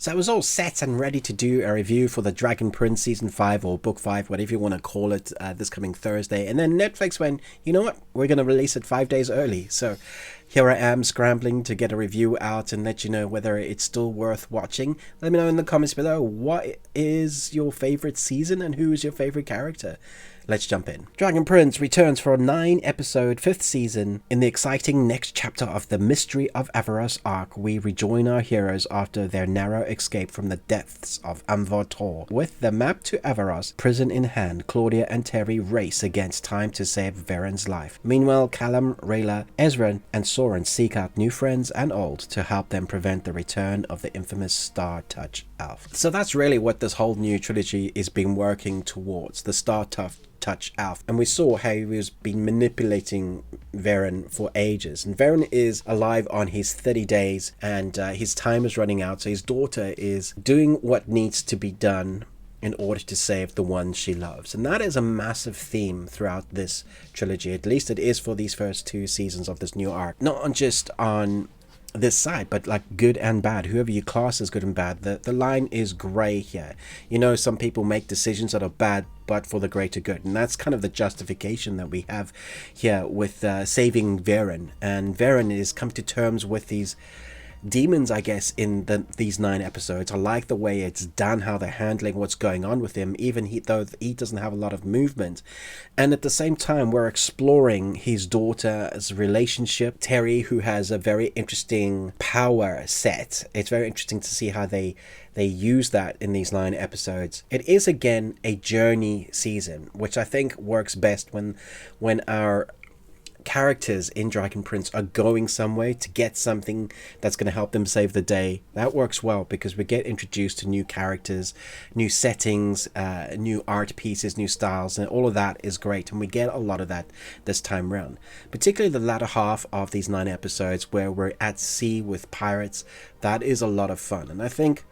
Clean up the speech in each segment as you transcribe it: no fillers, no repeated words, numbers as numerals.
So I was all set and ready to do a review for the Dragon Prince Season 5 or Book 5, whatever you want to call it, this coming Thursday. And then Netflix went, you know what, we're going to release it 5 days early. So here I am scrambling to get a review out and let you know whether it's still worth watching. Let me know in the comments below, what is your favorite season and who is your favorite character? Let's jump in. Dragon Prince returns for a 9-episode 5th season. In the exciting next chapter of the Mystery of Aavaros arc, we rejoin our heroes after their narrow escape from the depths of Tor. With the map to Aavaros prison in hand, Claudia and Terry race against time to save Veren's life. Meanwhile, Callum, Rayla, Ezra, and Soren seek out new friends and old to help them prevent the return of the infamous Star Touch elf. So that's really what this whole new trilogy is been working towards, the Star Touch elf. And we saw how he was been manipulating Veren for ages, and Veren is alive on his 30 days and his time is running out, so his daughter is doing what needs to be done in order to save the one she loves. And that is a massive theme throughout this trilogy, at least it is for these first 2 seasons of this new arc. Not just on this side, but like good and bad, whoever you class as good and bad, the line is grey here. You know, some people make decisions that are bad but for the greater good, and that's kind of the justification that we have here with saving Veren. And Veren is come to terms with these demons, I guess, in these 9 episodes. I like the way it's done, how they're handling what's going on with him, even though he doesn't have a lot of movement. And at the same time, we're exploring his daughter's relationship, Terry, who has a very interesting power set. It's very interesting to see how they use that in these 9 episodes. It is again a journey season, which I think works best when our characters in Dragon Prince are going somewhere to get something that's going to help them save the day. That works well because we get introduced to new characters, new settings, new art pieces, new styles, and all of that is great, and we get a lot of that this time round, particularly the latter half of these 9 episodes where we're at sea with pirates. That is a lot of fun, and I think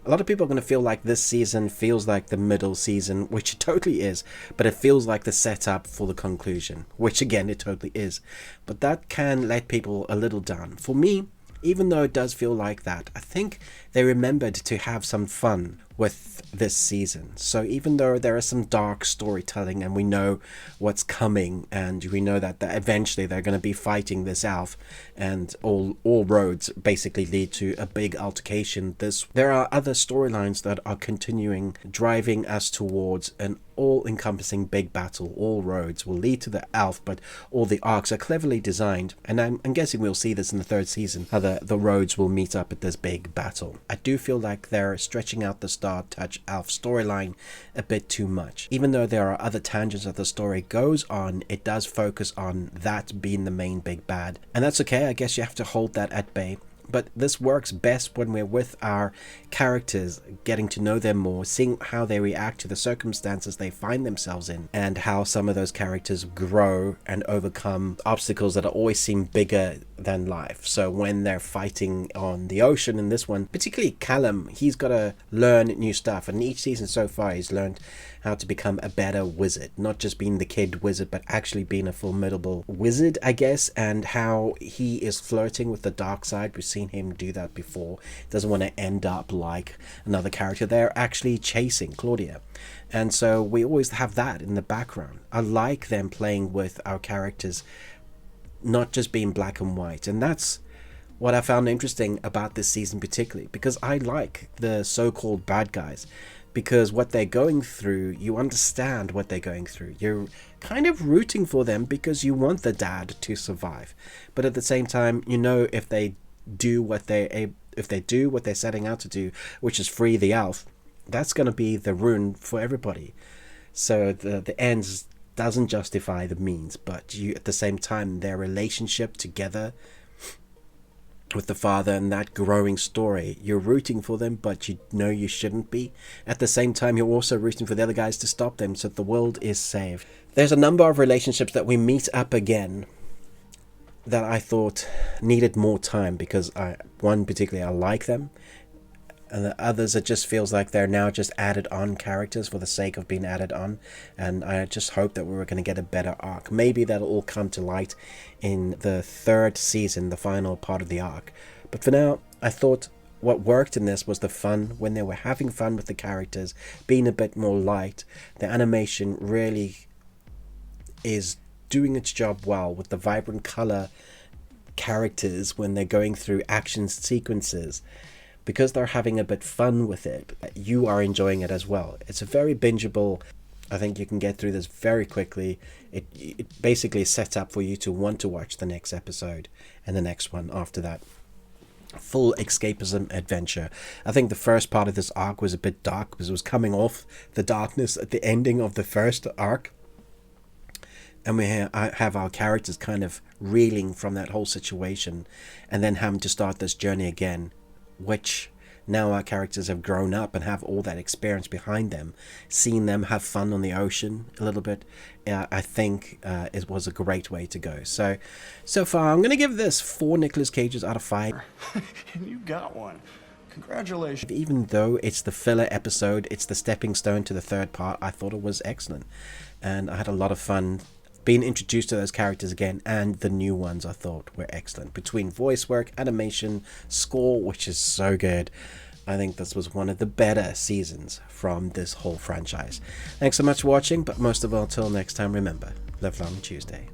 a lot of people are going to feel like this season feels like the middle season, which it totally is, but it feels like the setup for the conclusion, which again, it totally is. But that can let people a little down. For me, even though it does feel like that, I think they remembered to have some fun with this season. So even though there is some dark storytelling and we know what's coming, and we know that eventually they're going to be fighting this elf, and all roads basically lead to a big altercation, there are other storylines that are continuing, driving us towards an all-encompassing big battle. All roads will lead to the elf, but all the arcs are cleverly designed, and I'm guessing we'll see this in the 3rd season, how the roads will meet up at this big battle. I do feel like they're stretching out the Star Touch elf storyline a bit too much. Even though there are other tangents that the story goes on, it does focus on that being the main big bad, and that's okay. I guess you have to hold that at bay. But this works best when we're with our characters, getting to know them more, seeing how they react to the circumstances they find themselves in, and how some of those characters grow and overcome obstacles that always seem bigger than life. So when they're fighting on the ocean in this one, particularly Callum, he's got to learn new stuff, and each season so far he's learned how to become a better wizard, not just being the kid wizard, but actually being a formidable wizard, I guess, and how he is flirting with the dark side. We've seen him do that before. Doesn't want to end up like another character. They're actually chasing Claudia, and so we always have that in the background. I like them playing with our characters, not just being black and white, and that's what I found interesting about this season particularly, because I like the so-called bad guys, because what they're going through, you understand what they're going through. You're kind of rooting for them because you want the dad to survive, but at the same time, you know, if they do what they're setting out to do, which is free the elf, that's going to be the ruin for everybody. So the ends doesn't justify the means, but you, at the same time, their relationship together with the father and that growing story, you're rooting for them, but you know you shouldn't be. At the same time, you're also rooting for the other guys to stop them so that the world is saved. There's a number of relationships that we meet up again that I thought needed more time, because one particularly, I like them, and the others, it just feels like they're now just added on characters for the sake of being added on, and I just hope that we were going to get a better arc. Maybe that'll all come to light in the 3rd season, the final part of the arc. But for now, I thought what worked in this was the fun, when they were having fun with the characters, being a bit more light. The animation really is doing its job well with the vibrant color characters when they're going through action sequences. Because they're having a bit fun with it, you are enjoying it as well. It's a very bingeable. I think you can get through this very quickly. It basically sets up for you to want to watch the next episode and the next one after that. Full escapism adventure. I think the first part of this arc was a bit dark because it was coming off the darkness at the ending of the first arc. And we have our characters kind of reeling from that whole situation and then having to start this journey again, which now our characters have grown up and have all that experience behind them. Seeing them have fun on the ocean a little bit, I think it was a great way to go. So far, I'm going to give this 4 Nicolas Cages out of 5. You got one. Congratulations. Even though it's the filler episode, it's the stepping stone to the third part, I thought it was excellent. And I had a lot of fun being introduced to those characters again, and the new ones I thought were excellent. Between voice work, animation, score, which is so good, I think this was one of the better seasons from this whole franchise. Thanks so much for watching, but most of all, till next time, remember, live long Tuesday.